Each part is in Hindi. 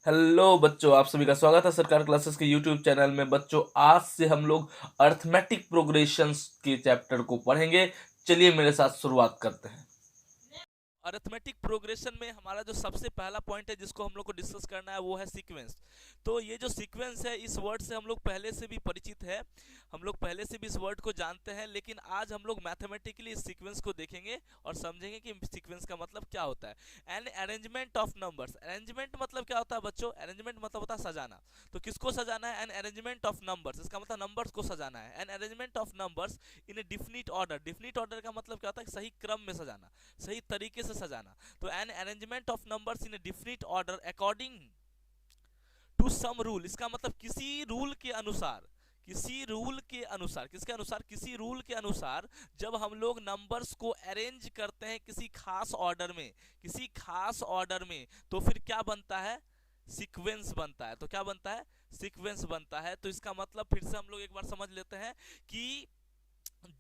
हेलो बच्चों, आप सभी का स्वागत है सरकार क्लासेस के यूट्यूब चैनल में। बच्चों, आज से हम लोग अर्थमेटिक प्रोग्रेशंस के चैप्टर को पढ़ेंगे। चलिए मेरे साथ शुरुआत करते हैं। अरिथमेटिक प्रोग्रेशन में हमारा जो सबसे पहला पॉइंट है जिसको हम लोग को डिस्कस करना है वो है सीक्वेंस। तो ये जो सीक्वेंस है, इस वर्ड से हम लोग पहले से भी परिचित है, हम लोग पहले से भी इस वर्ड को जानते हैं, लेकिन आज हम लोग मैथमेटिकली इस सीक्वेंस को देखेंगे और समझेंगे कि सीक्वेंस का मतलब क्या होता है। N arrangement of numbers. Arrangement मतलब क्या होता है बच्चों? अरेंजमेंट मतलब होता है सजाना। तो किसको सजाना है? एन अरेंजमेंट ऑफ नंबर्स, इसका मतलब नंबर्स को सजाना है। N arrangement of numbers in a definite order. Definite order का मतलब क्या होता है? सही क्रम में सजाना, सही तरीके से सजाना। तो an arrangement of numbers in a definite order according to some rule, इसका मतलब किसी रूल के अनुसार, किसी रूल के अनुसार, किसके अनुसार? किसी रूल के अनुसार जब हम लोग नंबर्स को अरेंज करते हैं किसी खास ऑर्डर में, किसी खास ऑर्डर में, तो फिर क्या बनता है? सीक्वेंस बनता है। तो क्या बनता है? सीक्वेंस बनता है। तो इसका मतलब फिर से हम लोग एक बार समझ लेते हैं कि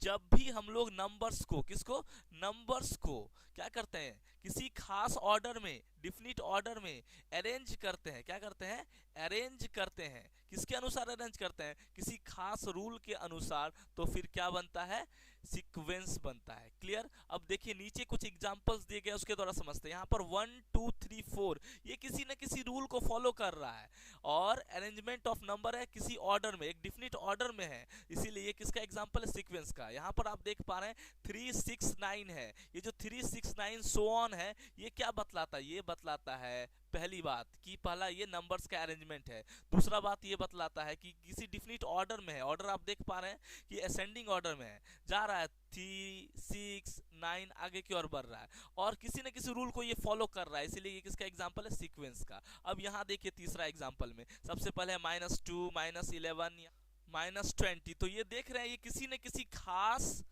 जब भी हम लोग नंबर्स को, किसको? नंबर्स को क्या करते हैं? किसी खास ऑर्डर में, डिफिनिट ऑर्डर में अरेंज करते हैं। क्या करते हैं? अरेंज करते हैं। किसके अनुसार अरेंज करते हैं? किसी खास रूल के अनुसार। तो फिर क्या बनता है? सीक्वेंस बनता है। क्लियर? अब देखिए नीचे कुछ एग्जांपल्स दिए गए, उसके द्वारा समझते हैं। यहाँ पर 1 2 3 4 ये किसी न किसी रूल को फॉलो कर रहा है और अरेंजमेंट ऑफ नंबर है किसी ऑर्डर में, एक डिफिनिट ऑर्डर में है, इसीलिए ये किसका एग्जांपल है? सीक्वेंस का। यहाँ पर आप देख पा रहे हैं 3 6 9 है। ये जो 3 6 9 सो ऑन है, ये क्या बतलाता है? ये बतलाता है पहली बात कि पहला ये नंबर्स का अरेंजमेंट है। दूसरा बात ये बतलाता है कि किसी डिफिनिट ऑर्डर में है। ऑर्डर आप देख पा रहे हैं कि असेंडिंग ऑर्डर में है, जा रहा है 3 6 9 आगे की ओर बढ़ रहा है और किसी न किसी रूल को ये फॉलो कर रहा है, इसीलिए ये किसका एग्जांपल है? सीक्वेंस का। अब यहाँ देखिए तीसरा एग्जांपल में सबसे पहले है -2 -11 -20। तो ये देख रहे हैं ये किसी न किसी खास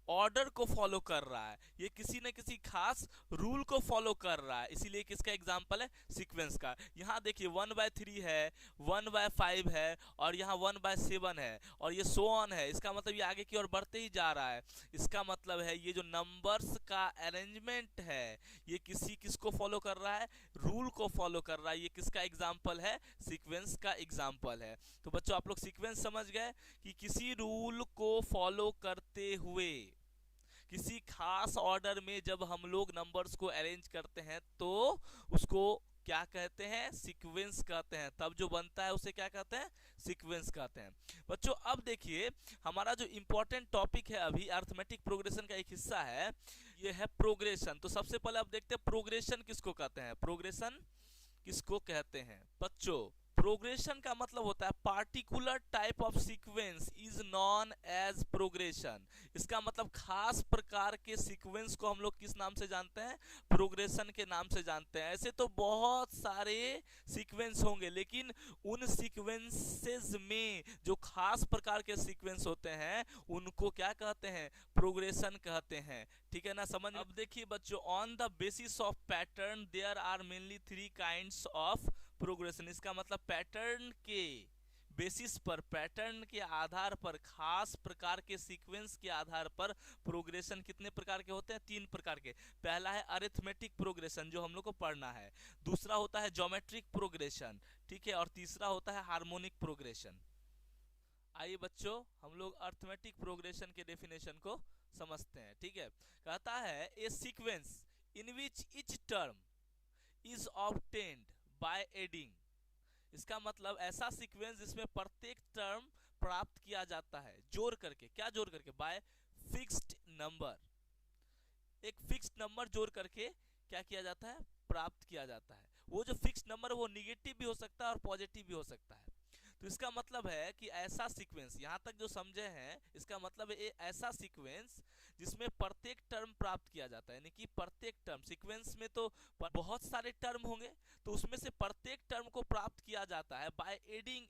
ऑर्डर को फॉलो कर रहा है, ये किसी न किसी खास रूल को फॉलो कर रहा है, इसीलिए किसका एग्जांपल है? सीक्वेंस का। यहाँ देखिए 1/3 है, 1/5 है और यहाँ 1/7 है और ये सो ऑन है। इसका मतलब ये आगे की ओर बढ़ते ही जा रहा है। इसका मतलब है ये जो नंबर्स का अरेंजमेंट है ये किसी किसको फॉलो कर रहा है? रूल को फॉलो कर रहा है। ये किसका एग्जाम्पल है? सीक्वेंस का एग्जाम्पल है। तो बच्चों आप लोग सीक्वेंस समझ गए कि किसी रूल को फॉलो करते हुए किसी खास ऑर्डर में जब हम लोग नंबर्स को अरेंज करते हैं तो उसको क्या कहते हैं? सीक्वेंस कहते हैं। तब जो बनता है उसे क्या कहते हैं? सीक्वेंस कहते हैं। बच्चों अब देखिए हमारा जो इंपॉर्टेंट टॉपिक है अभी अरिथमेटिक प्रोग्रेशन का एक हिस्सा है, ये है प्रोग्रेशन। तो सबसे पहले आप देखते हैं प्रोग्रेशन किसको कहते हैं? प्रोग्रेशन किसको कहते हैं बच्चों? प्रोग्रेशन का मतलब होता है particular type of sequence is known as progression. इसका मतलब खास प्रकार के सीक्वेंस को हम लोग किस नाम से जानते हैं? प्रोग्रेशन के नाम से जानते हैं। ऐसे तो बहुत सारे सीक्वेंस होंगे, लेकिन उन सीक्वेंसेस में जो खास प्रकार के सीक्वेंस होते हैं उनको क्या कहते हैं? प्रोग्रेशन कहते हैं। ठीक है ना? समझ। अब देखिए बच्चों, on the basis of pattern there are mainly 3 kinds of progression. इसका मतलब पैटर्न के बेसिस पर, पैटर्न के आधार पर, खास प्रकार के सीक्वेंस के आधार पर प्रोग्रेशन कितने प्रकार के होते हैं? 3 प्रकार के। पहला है अरिथमेटिक प्रोग्रेशन जो हम लोग को पढ़ना है, दूसरा होता है ज्योमेट्रिक प्रोग्रेशन, ठीक है, और तीसरा होता है हार्मोनिक प्रोग्रेशन। आइए बच्चों हम लोग अरिथमेटिक प्रोग्रेशन के डेफिनेशन को समझते हैं। ठीक है, कहता है a sequence in which each term is obtained by adding. इसका मतलब ऐसा सीक्वेंस जिसमें प्रत्येक टर्म प्राप्त किया जाता है जोड़ करके। क्या जोड़ करके? Bye fixed number. एक फिक्स्ड नंबर जोड़ करके क्या किया जाता है? प्राप्त किया जाता है। वो जो फिक्स्ड नंबर वो निगेटिव भी हो सकता है और पॉजिटिव भी हो सकता है। तो इसका मतलब है कि ऐसा सीक्वेंस, यहां तक जो समझे हैं, इसका मतलब है ऐसा सीक्वेंस जिसमें प्रत्येक टर्म प्राप्त किया जाता है, यानी कि प्रत्येक टर्म, सीक्वेंस में तो बहुत सारे टर्म होंगे, तो उसमें से प्रत्येक टर्म को प्राप्त किया जाता है by adding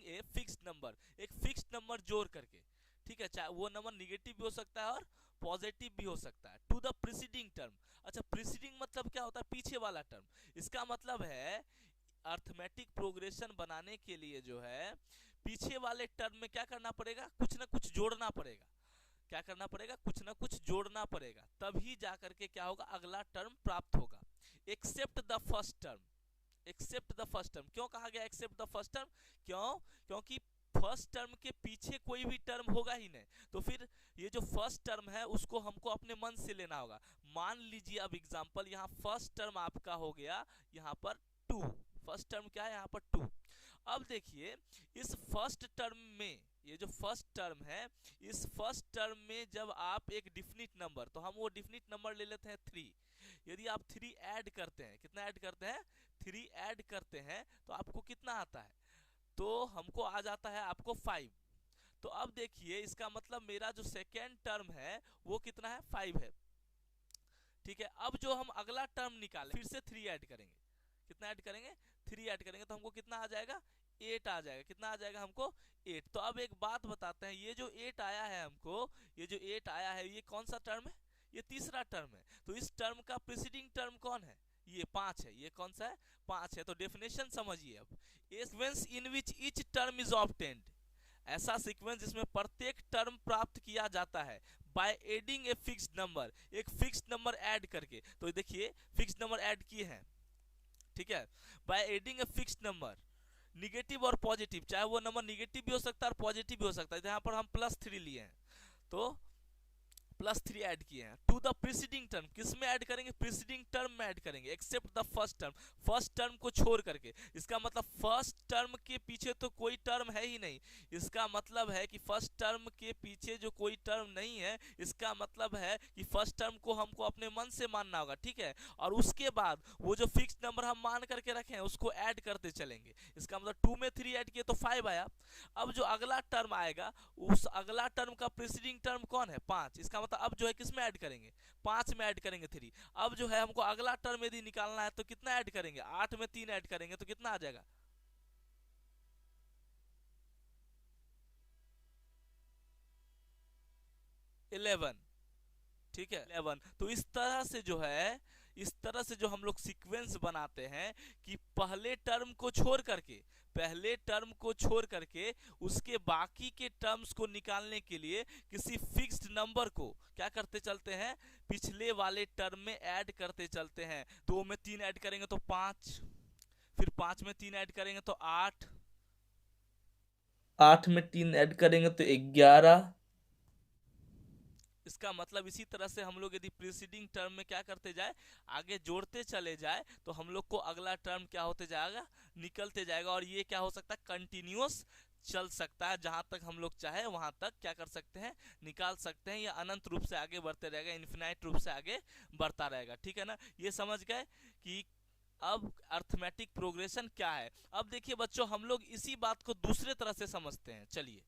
a fixed number, एक फिक्स्ड नंबर जोड़ करके। ठीक है, चाहे वो नंबर निगेटिव भी हो सकता है और पॉजिटिव भी हो सकता है। To the preceding term. अच्छा, प्रीसीडिंग मतलब क्या होता है? पीछे वाला टर्म। इसका मतलब है अरिथमेटिक प्रोग्रेशन बनाने के लिए जो है पीछे वाले टर्म में क्या करना पड़ेगा? कुछ ना कुछ जोड़ना पड़ेगा। क्या करना पड़ेगा? कुछ ना कुछ जोड़ना पड़ेगा, तभी जा करके क्या होगा? अगला टर्म प्राप्त होगा। Except the first term, except the first term. क्यों कहा गया एक्सेप्ट द फर्स्ट टर्म? क्योंकि फर्स्ट टर्म के पीछे कोई भी टर्म होगा ही नहीं, तो फिर ये जो फर्स्ट टर्म है उसको हमको अपने मन से लेना होगा। मान लीजिए अब एग्जांपल, यहाँ फर्स्ट टर्म आपका हो गया यहाँ पर 2, फर्स्ट टर्म क्या है यहाँ पर 2। अब देखिए इस फर्स्ट टर्म में, ये जो फर्स्ट टर्म है, इस फर्स्ट टर्म में जब आप एक डिफिनिट नंबर, तो हम वो डिफिनिट नंबर ले लेते हैं 3। यदि आप 3 ऐड करते हैं, कितना ऐड करते हैं? 3 ऐड करते हैं तो आपको कितना आता है? तो हमको आ जाता है आपको 5। तो अब देखिए इसका मतलब मेरा जो सेकेंड टर्म है वो कितना है? 5 है। ठीक है, अब जो हम अगला टर्म निकालें फिर से 3 ऐड करेंगे। कितना ऐड करेंगे? 3 ऐड करेंगे तो हमको कितना आ जाएगा? 8 आ जाएगा। कितना आ जाएगा हमको? 8। तो अब एक बात बताते हैं, ये जो 8 आया है हमको, ये जो 8 आया है ये कौन सा टर्म है? ये तीसरा टर्म है। तो इस टर्म का प्रीसीडिंग टर्म कौन है? ये 5 है। ये कौन सा है? 5 है। तो डेफिनेशन समझिए अब, a sequence in which each term is obtained, ऐसा सीक्वेंस जिसमें प्रत्येक टर्म प्राप्त किया जाता है by adding a fixed number, एक फिक्स्ड नंबर ऐड करके। तो देखिए फिक्स्ड नंबर ऐड किए हैं, ठीक है, by adding a fixed number, negative और पॉजिटिव, चाहे वो नंबर निगेटिव भी हो सकता है और पॉजिटिव भी हो सकता है। यहाँ पर हम +3 लिए हैं तो +3 ऐड किए हैं टू द प्रीसीडिंग टर्म। किस में ऐड करेंगे? प्रीसीडिंग टर्म में ऐड करेंगे, except the first term, first term को छोड़ करके। इसका मतलब फर्स्ट टर्म के पीछे तो कोई टर्म है ही नहीं। इसका मतलब है कि फर्स्ट टर्म के पीछे जो कोई टर्म नहीं है, इसका मतलब है कि फर्स्ट टर्म को हमको अपने मन से मानना होगा, ठीक है। और उसके बाद वो जो फिक्स्ड नंबर हम मान करके रखे हैं उसको ऐड करते चलेंगे। इसका मतलब 2 में 3 ऐड किए तो 5 आया। अब जो अगला टर्म आएगा उस अगला टर्म का प्रीसीडिंग टर्म कौन है? 5। इसका मतलब अब जो है किस में ऐड करेंगे? 5 में ऐड करेंगे 3। अब जो है हमको अगला टर्म यदि निकालना है तो कितना ऐड करेंगे? 8 में 3 ऐड करेंगे तो कितना आ जाएगा? 11। ठीक है, 11। तो इस तरह से जो है, इस तरह से जो हम लोग सीक्वेंस बनाते हैं कि पहले टर्म को छोड़ करके, पहले टर्म को छोड़ करके उसके बाकी के टर्म्स को निकालने के लिए किसी फिक्स्ड नंबर को क्या करते चलते हैं? पिछले वाले टर्म में ऐड करते चलते हैं। 2 में 3 ऐड करेंगे तो 5, फिर 5 में 3 ऐड करेंगे तो 8, 8 में 3 ऐड करेंगे तो 11। इसका मतलब इसी तरह से हम लोग यदि प्रीसीडिंग टर्म में क्या करते जाए, आगे जोड़ते चले जाए, तो हम लोग को अगला टर्म क्या होते जाएगा? निकलते जाएगा। और ये क्या हो सकता है? कंटिन्यूअस चल सकता है, जहां तक हम लोग चाहे वहां तक क्या कर सकते हैं? निकाल सकते हैं। या अनंत रूप से आगे बढ़ते रहेगा, इन्फिनाइट रूप से आगे बढ़ता रहेगा। ठीक है ना, ये समझ गए कि अब अर्थमेटिक प्रोग्रेशन क्या है। अब देखिए बच्चों, हम लोग इसी बात को दूसरे तरह से समझते हैं। चलिए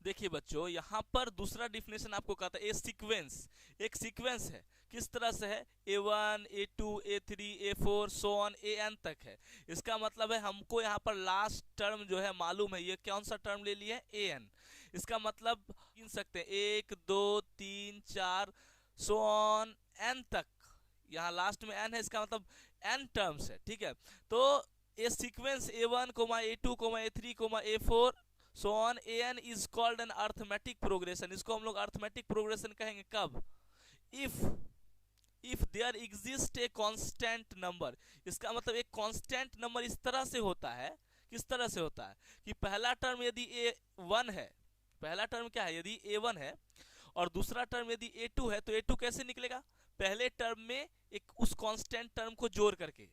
देखिए बच्चों, यहां पर दूसरा डिफिनेशन आपको कहता है ए सीक्वेंस, एक सीक्वेंस है। किस तरह से है? A1 A2 A3 A4 so on AN तक है। इसका मतलब है हमको यहाँ पर लास्ट टर्म जो है मालूम है, ये कौन सा टर्म ले लिया है? AN। इसका मतलब गिन सकते हैं 1 2 3 4 सो ऑन N तक, यहाँ लास्ट में N है, इसका मतलब N टर्म्स है। ठीक है, तो a sequence A1 A2 A3 A4 so on AN is called an arithmetic progression. इसको हम लोग अर्थमेटिक प्रोग्रेशन कहेंगे कब? If there exist a constant number. इसका मतलब एक कांस्टेंट नंबर इस तरह से होता है, किस तरह से होता है कि पहला टर्म यदि A1 है, पहला टर्म क्या है? यदि A1 है और दूसरा टर्म यदि A2 है, तो A2 कैसे निकलेगा? पहले टर्म में एक उस कांस्टेंट टर्म को जोड़ करके,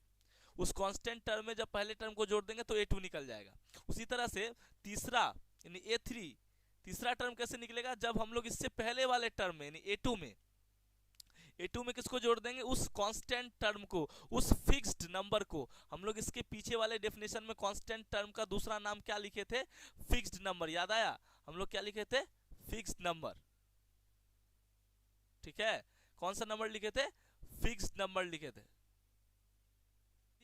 उस कांस्टेंट टर्म में जब पहले टर्म को जोड़ देंगे तो A2 निकल जाएगा। उसी तरह से तीसरा यानी A3, तीसरा टर्म कैसे निकलेगा? जब हम लोग इससे पहले वाले टर्म में यानी A2 में किसको जोड़ देंगे? उस कांस्टेंट टर्म को, उस फिक्स्ड नंबर को। हम लोग इसके पीछे वाले डेफिनेशन में कांस्टेंट टर्म का दूसरा नाम क्या लिखे थे? Fixed number. याद आया? हम लोग क्या लिखे थे? Fixed number. ठीक है, कौन सा नंबर लिखे थे? फिक्स्ड नंबर लिखे थे।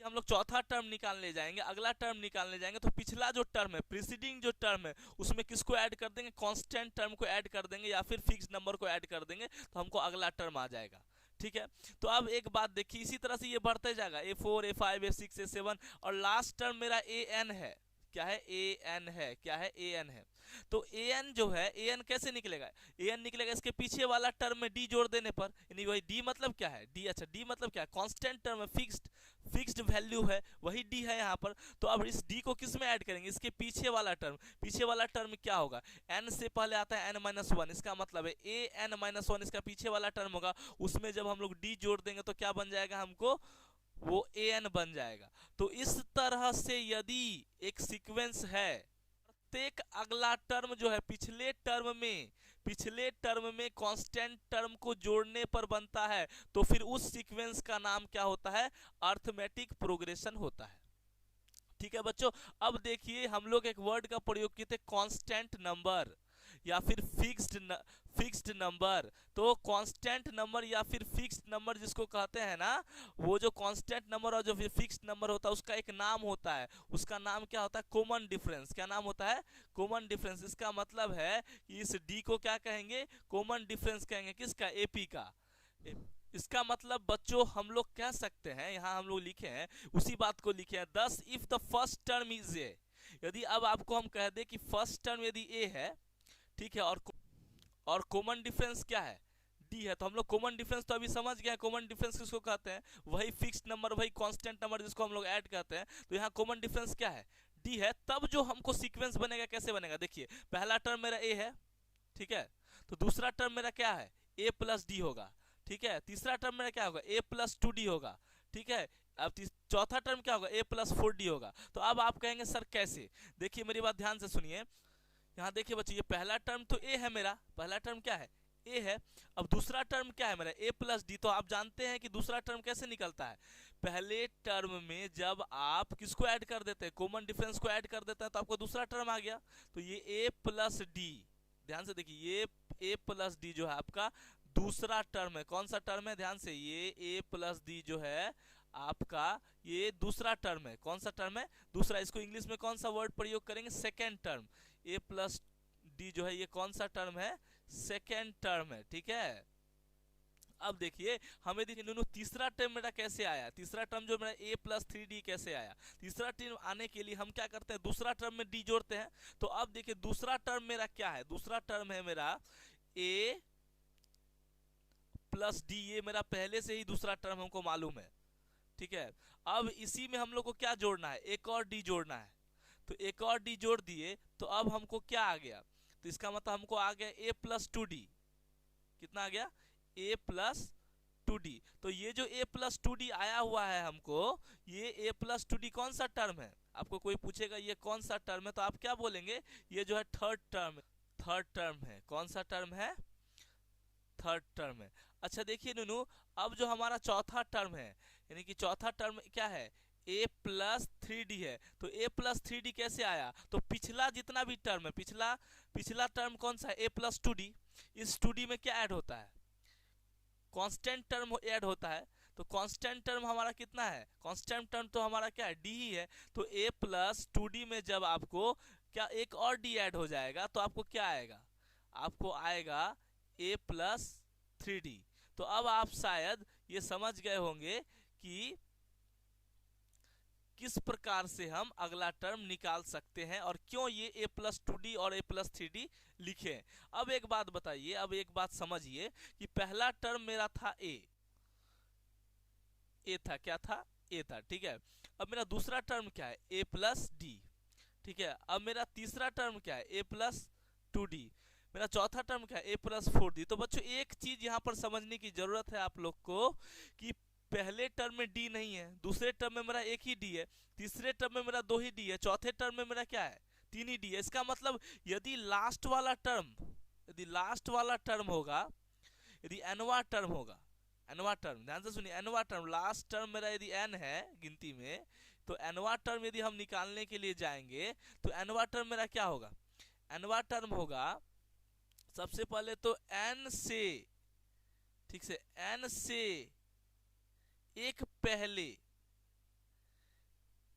हम लोग चौथा टर्म निकालने जाएंगे, अगला टर्म निकालने जाएंगे, तो पिछला जो टर्म है, प्रीसीडिंग जो टर्म है, उसमें किसको ऐड कर देंगे? कांस्टेंट टर्म को ऐड कर देंगे या फिर फिक्स्ड नंबर को ऐड कर देंगे, तो हमको अगला टर्म आ जाएगा। ठीक है, तो अब एक बात देखिए, इसी तरह से ये बढ़ते जाएगा A4 A5 A6 A7 और लास्ट टर्म मेरा AN है। क्या है, ए एन है, क्या है, ए एन है। तो ए एन जो है, ए एन कैसे निकलेगा, ए एन निकलेगा इसके पीछे वाला टर्म में डी जोड़ देने पर, यानी वही डी मतलब क्या है, डी, अच्छा डी मतलब क्या है, कांस्टेंट टर्म है, फिक्स्ड वैल्यू है, वही डी है यहाँ पर। तो अब इस डी को किस में ऐड करेंगे, इसके पीछे वाला टर्म, पीछे वाला टर्म क्या होगा, एन से पहले आता है एन माइनस वन, इसका मतलब है ए एन माइनस वन इसका पीछे वाला टर्म होगा, उसमें जब हम लोग डी जोड़ देंगे तो क्या बन जाएगा हमको, वो ए एन बन जाएगा। तो इस तरह से यदि एक सीक्वेंस है, प्रत्येक अगला टर्म जो है पिछले टर्म में कांस्टेंट टर्म को जोड़ने पर बनता है, तो फिर उस सीक्वेंस का नाम क्या होता है, अर्थमेटिक प्रोग्रेशन होता है। ठीक है बच्चों, अब देखिए हम लोग एक वर्ड का प्रयोग किए थे, कांस्टेंट नंबर या फिर फिक्स्ड नंबर। तो कांस्टेंट नंबर या फिर फिक्स्ड नंबर जिसको कहते हैं ना, वो जो कांस्टेंट नंबर और जो फिर फिक्स्ड नंबर होता है उसका एक नाम होता है, उसका नाम क्या होता है, कॉमन डिफरेंस। क्या नाम होता है, कॉमन डिफरेंस। इसका मतलब है कि इस डी को क्या कहेंगे, कॉमन डिफरेंस कहेंगे, किसका, एपी का। इसका मतलब बच्चों हम लोग कह सकते हैं, यहां हम लोग लिखे हैं उसी बात को लिखे हैं, दस if the first term is a, यदि अब आपको हम कह दे कि फर्स्ट टर्म यदि ए है, ठीक है, और कॉमन डिफरेंस क्या है, डी है, तो हम लोग कॉमन डिफरेंस तो अभी समझ गए, कॉमन डिफरेंस किसको कहते हैं, वही फिक्स्ड नंबर, वही कांस्टेंट नंबर जिसको हम लोग ऐड कहते हैं। तो यहाँ कॉमन डिफरेंस क्या है, डी है। तब जो हमको सीक्वेंस बनेगा, कैसे बनेगा, देखिए पहला टर्म मेरा ए है, ठीक है, तो दूसरा टर्म मेरा क्या है, ए प्लस डी होगा, ठीक है, तीसरा टर्म मेरा क्या होगा, ए प्लस टू डी होगा, ठीक है, अब चौथा टर्म क्या होगा, ए प्लस फोर डी होगा। तो अब आप कहेंगे सर कैसे, देखिए मेरी बात ध्यान से सुनिए, यहाँ देखिए बच्चों, ये पहला टर्म तो ए है मेरा, पहला टर्म क्या है, ए है। अब दूसरा टर्म क्या है मेरा, ए प्लस डी। तो आप जानते हैं कि दूसरा टर्म कैसे निकलता है, पहले टर्म में जब आप किसको ऐड कर देते हैं, कॉमन डिफरेंस को ऐड कर देते हैं, तो आपको दूसरा टर्म आ गया। तो ये ए प्लस डी, ध्यान से देखिए, ये ए प्लस डी जो है आपका दूसरा टर्म है। कौन सा टर्म है, ध्यान से, ये ए प्लस डी जो है आपका ये दूसरा टर्म है। कौन सा टर्म है, दूसरा। इसको इंग्लिश में कौन सा वर्ड प्रयोग करेंगे, सेकेंड टर्म। ए प्लस डी जो है ये कौन सा टर्म है, सेकेंड टर्म है, ठीक है। अब देखिए हमें देखिए दोनों, तीसरा टर्म मेरा कैसे आया, तीसरा टर्म जो मेरा ए प्लस थ्री डी कैसे आया, तीसरा टर्म आने के लिए हम क्या करते हैं, दूसरा टर्म में डी जोड़ते हैं। तो अब देखिए दूसरा टर्म मेरा क्या है, दूसरा टर्म है मेरा ए प्लस डी, ये मेरा पहले से ही दूसरा टर्म हमको मालूम है, ठीक है। अब इसी में हम लोग को क्या जोड़ना है, एक और डी जोड़ना है। तो एक और डी जोड़ दिए, तो अब हमको क्या आ गया, तो इसका मतलब हमको आ गया ए प्लस टू डी, कितना आ गया, ए प्लस टू डी। तो ये जो ए प्लस टू डी आया हुआ है हमको, ये ए प्लस टू डी कौन सा टर्म है, आपको कोई पूछेगा ये कौन सा टर्म है, तो आप क्या बोलेंगे, ये जो है थर्ड टर्म है। कौन सा टर्म है, थर्ड टर्म है। अच्छा देखिए नूनू, अब जो हमारा चौथा टर्म है, यानी कि चौथा टर्म क्या है, ए प्लस थ्री डी है। तो ए प्लस थ्री डी कैसे आया, तो पिछला जितना भी टर्म है, पिछला टर्म कौन सा है, ए प्लस टू डी। इस टू डी में क्या ऐड होता है, कांस्टेंट टर्म ऐड होता है। तो कांस्टेंट टर्म हमारा कितना है, कांस्टेंट टर्म तो हमारा क्या है, डी ही है। तो ए प्लस टू डी में जब आपको क्या एक और डी ऐड हो जाएगा, तो आपको क्या आएगा, आपको आएगा ए प्लस थ्री डी। तो अब आप शायद ये समझ गए होंगे कि किस प्रकार से हम अगला टर्म निकाल सकते हैं और क्यों ये ए प्लस टू डी और ए प्लस थ्री डी लिखे। अब एक बात बताइए, अब एक बात समझिए कि पहला टर्म मेरा था ए था, क्या था, ए था, ठीक है। अब मेरा दूसरा टर्म क्या है, ए प्लस डी, ठीक है। अब मेरा तीसरा टर्म क्या है, ए प्लस टू डी। मेरा चौथा टर्म क्या है, ए प्लस फोर डी। तो बच्चों एक चीज यहां पर समझने की जरूरत है आप लोग को कि पहले टर्म में डी नहीं है, दूसरे टर्म में मेरा एक ही डी है, तीसरे टर्म में मेरा दो ही डी है, चौथे टर्म में मेरा क्या है, तीन ही डी है। इसका मतलब यदि लास्ट वाला टर्म होगा, यदि एनवा टर्म होगा, एनवा टर्म, ध्यान से सुनिए, एनवा टर्म, लास्ट टर्म मेरा यदि एन है गिनती में, तो एनवा टर्म यदि हम निकालने के लिए जाएंगे तो एनवा टर्म मेरा क्या होगा, एनवा टर्म होगा सबसे पहले तो एन से, ठीक से, एन से एक पहले,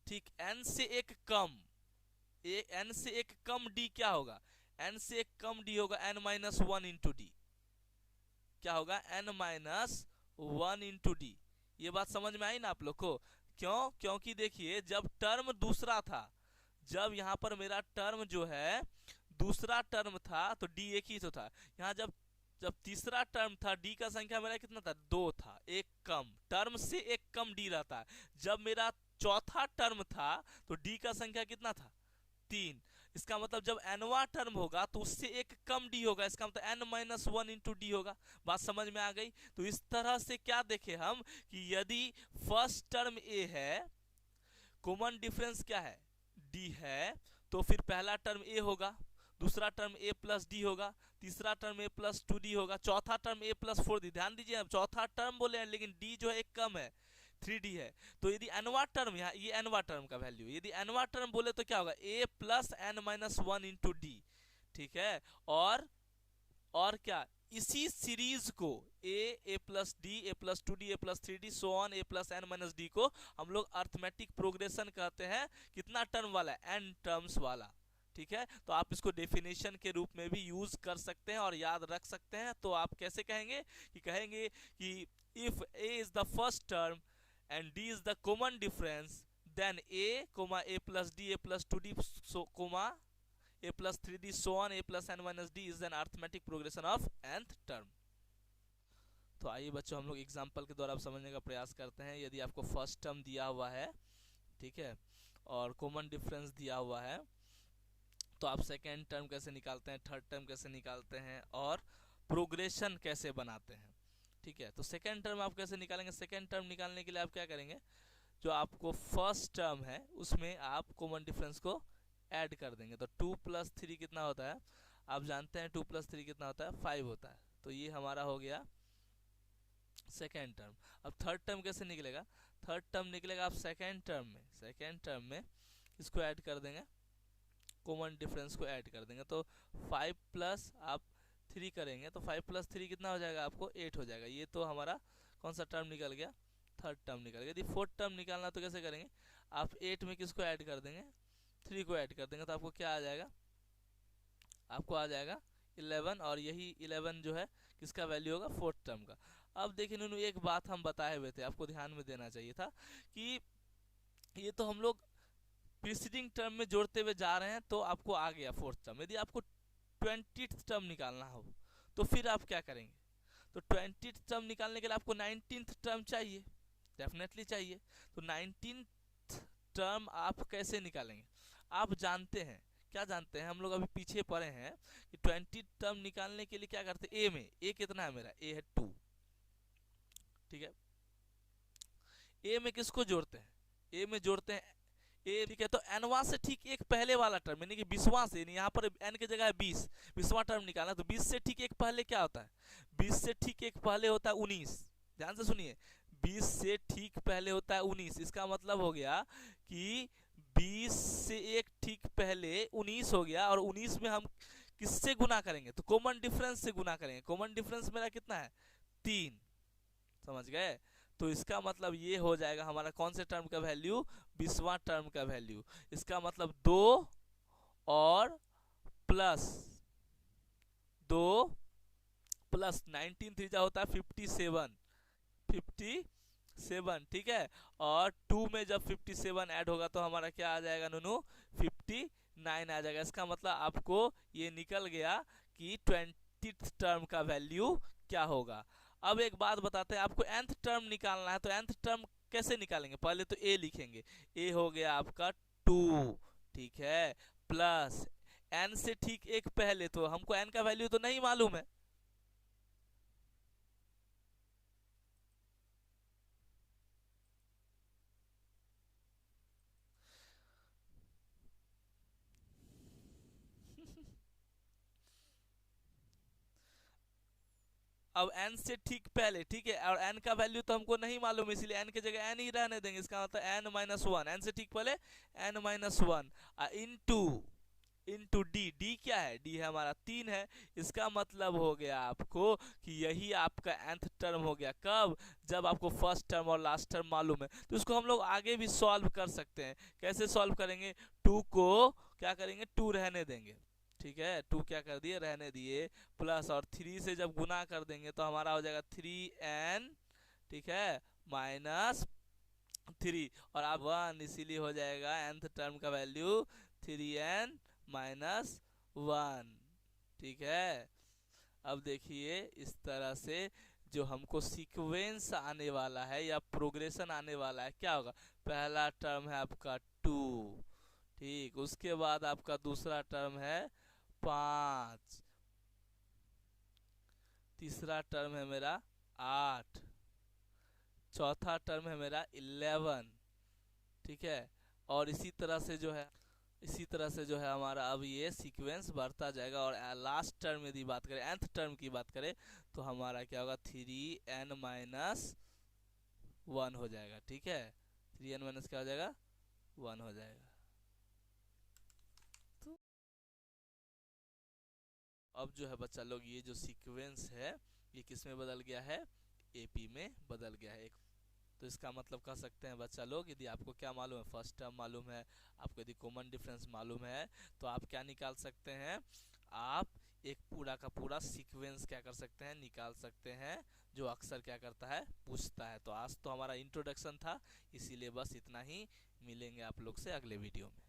ठीक, एन से एक कम, एन से एक कम डी क्या होगा, एन से एक कम डी होगा n minus one into d, क्या होगा, n minus one into d. ये बात समझ में आई ना आप लोग को, क्यों, क्योंकि देखिए जब टर्म दूसरा था, जब यहाँ पर मेरा टर्म जो है दूसरा टर्म था तो डी एक ही तो था। यहाँ जब जब तीसरा टर्म था डी का संख्या मेरा कितना था, 2 था, एक कम, टर्म से एक कम डी रहता है। जब मेरा चौथा टर्म था तो डी का संख्या कितना था, 3। इसका मतलब जब एनवा टर्म होगा तो उससे एक कम डी होगा, इसका मतलब n minus one into d होगा। बात समझ में आ गई। तो इस तरह से क्या देखे हम कि यदि फर्स्ट टर्म ए है, कॉमन डिफरेंस क्या है, डी है, तो फिर पहला टर्म ए होगा, दूसरा टर्म ए प्लस डी होगा, तीसरा टर्म ए प्लस 2d होगा, चौथा टर्म ए प्लस 4d। ध्यान दीजिए अब चौथा टर्म बोले हैं लेकिन डी जो है एक कम है, 3d है। तो यदि एनवा टर्म, यहाँ ये एनवा टर्म का वैल्यू, यदि एनवा टर्म बोले तो क्या होगा, A plus N minus one into D. ठीक है। और क्या, इसी सीरीज को A plus D, A plus 2d, A plus 3d, so on, A plus N minus D को हम लोग अर्थमेटिक प्रोग्रेशन कहते हैं। कितना टर्म वाला, एन टर्म्स वाला। ठीक है। तो आप इसको डेफिनेशन के रूप में भी यूज कर सकते हैं और याद रख सकते हैं। तो आप कैसे कहेंगे कि if a is the first term and d is the common difference, then a plus D, A plus 2d, a plus 3d, so on, a plus n minus d is an arithmetic progression of nth term। तो आइए बच्चों हम लोग एग्जाम्पल के द्वारा समझने का प्रयास करते हैं। यदि आपको फर्स्ट टर्म दिया हुआ है, ठीक है, और कॉमन डिफरेंस दिया हुआ है, तो आप सेकेंड टर्म कैसे निकालते हैं, थर्ड टर्म कैसे निकालते हैं और प्रोग्रेशन कैसे बनाते हैं। ठीक है। तो सेकेंड टर्म आप कैसे निकालेंगे, सेकेंड टर्म निकालने के लिए आप क्या करेंगे, जो आपको फर्स्ट टर्म है उसमें आप कॉमन डिफरेंस को ऐड कर देंगे। तो 2 प्लस 3 कितना होता है, आप जानते हैं 2 प्लस 3 कितना होता है, 5 होता है। तो ये हमारा हो गया सेकेंड टर्म। अब थर्ड टर्म कैसे निकलेगा, थर्ड टर्म निकलेगा आप सेकेंड टर्म में इसको ऐड कर देंगे, कॉमन डिफरेंस को ऐड कर देंगे। तो 5 प्लस आप 3 करेंगे तो 5 प्लस 3 कितना हो जाएगा, आपको 8 हो जाएगा। ये तो हमारा कौन सा टर्म निकल गया, थर्ड टर्म निकल गया। यदि फोर्थ टर्म निकालना तो कैसे करेंगे, आप 8 में किसको ऐड कर देंगे, 3 को ऐड कर देंगे। तो आपको क्या आ जाएगा, आपको आ जाएगा 11, और यही 11 जो है किसका वैल्यू होगा, फोर्थ टर्म का। अब देखिए नूनू, एक बात हम बताए हुए थे, आपको ध्यान में देना चाहिए था कि ये तो हम लोग प्रीसीडिंग टर्म में जोड़ते हुए जा रहे हैं, तो आपको आ गया फोर्थ टर्म। यदि आपको 20th टर्म निकालना हो तो फिर आप क्या करेंगे, तो 20th टर्म निकालने के लिए आपको 19th टर्म चाहिए, डेफिनेटली चाहिए। तो 19th टर्म आप कैसे निकालेंगे, आप जानते हैं, क्या जानते हैं, हम लोग अभी पीछे पढ़े हैं कि 20th टर्म निकालने के लिए क्या करते हैं, ए में, ए कितना है मेरा, ए है 2, ठीक है। ए में किसको जोड़ते हैं, ए में जोड़ते हैं ए, ठीक है। तो एनवा से ठीक एक पहले वाला टर्म, यानी कि 20वां से, यहाँ पर एन की जगह है 20, 20वां टर्म निकालना, तो 20 से ठीक एक पहले क्या होता है, 20 से ठीक एक पहले होता है 19। ध्यान से सुनिए, 20 से ठीक पहले होता है 19। इसका मतलब हो गया कि 20 से एक ठीक पहले 19 हो गया, और 19 में हम किससे गुना करेंगे, तो कॉमन डिफरेंस से गुना करेंगे। कॉमन डिफरेंस मेरा कितना है, 3। समझ गए। तो इसका मतलब ये हो जाएगा हमारा कौन से टर्म का वैल्यू, 20वां टर्म का वैल्यू। इसका मतलब 2 और प्लस 2 प्लस 19 3 होता है 57, 57, ठीक है। और 2 में जब 57 ऐड होगा तो हमारा क्या आ जाएगा नूनू, 59 आ जाएगा। इसका मतलब आपको ये निकल गया कि 20th टर्म का वैल्यू क्या होगा। अब एक बात बताते हैं, आपको nth टर्म निकालना है, तो nth टर्म कैसे निकालेंगे, पहले तो a लिखेंगे, a हो गया आपका 2, ठीक है, प्लस n से ठीक एक पहले, तो हमको n का वैल्यू तो नहीं मालूम है, अब n से ठीक पहले, ठीक है, और n का वैल्यू तो हमको नहीं मालूम, इसलिए n की जगह n ही रहने देंगे। इसका मतलब n माइनस वन, n से ठीक पहले n minus one into D. D क्या है, डी है हमारा 3 है। इसका मतलब हो गया आपको कि यही आपका nth टर्म हो गया। कब, जब आपको फर्स्ट टर्म और लास्ट टर्म मालूम है। तो इसको हम लोग आगे भी सॉल्व कर सकते हैं। कैसे सॉल्व करेंगे, 2 को क्या करेंगे, 2 रहने देंगे, ठीक है, 2 क्या कर दिए, रहने दिए, प्लस और 3 से जब गुना कर देंगे तो हमारा हो जाएगा 3n, ठीक है, माइनस 3, और आप 1, इसीलिए हो जाएगा nth टर्म का वैल्यू 3n माइनस 1। ठीक है, अब देखिए इस तरह से जो हमको सीक्वेंस आने वाला है या प्रोग्रेशन आने वाला है क्या होगा। पहला टर्म है आपका 2, ठीक, उसके बाद आपका दूसरा टर्म है 5, तीसरा टर्म है मेरा 8, चौथा टर्म है मेरा 11। ठीक है, और इसी तरह से जो है हमारा अब ये सीक्वेंस बढ़ता जाएगा। और लास्ट टर्म यदि बात करें, nth टर्म की बात करें, तो हमारा क्या होगा 3n माइनस 1 हो जाएगा। ठीक है, 3n माइनस क्या हो जाएगा 1 हो जाएगा। तो अब जो है बच्चा लोग ये जो सीक्वेंस है ये किस में बदल गया है, एपी में बदल गया है। तो इसका मतलब कह सकते हैं बच्चा लोग, यदि आपको क्या मालूम है, फर्स्ट टर्म मालूम है, आपको यदि कॉमन डिफरेंस मालूम है, तो आप क्या निकाल सकते हैं, आप एक पूरा का पूरा सीक्वेंस क्या कर सकते हैं, निकाल सकते हैं, जो अक्सर क्या करता है, पूछता है। तो आज तो हमारा इंट्रोडक्शन था, इसीलिए बस इतना ही। मिलेंगे आप लोग से अगले वीडियो में।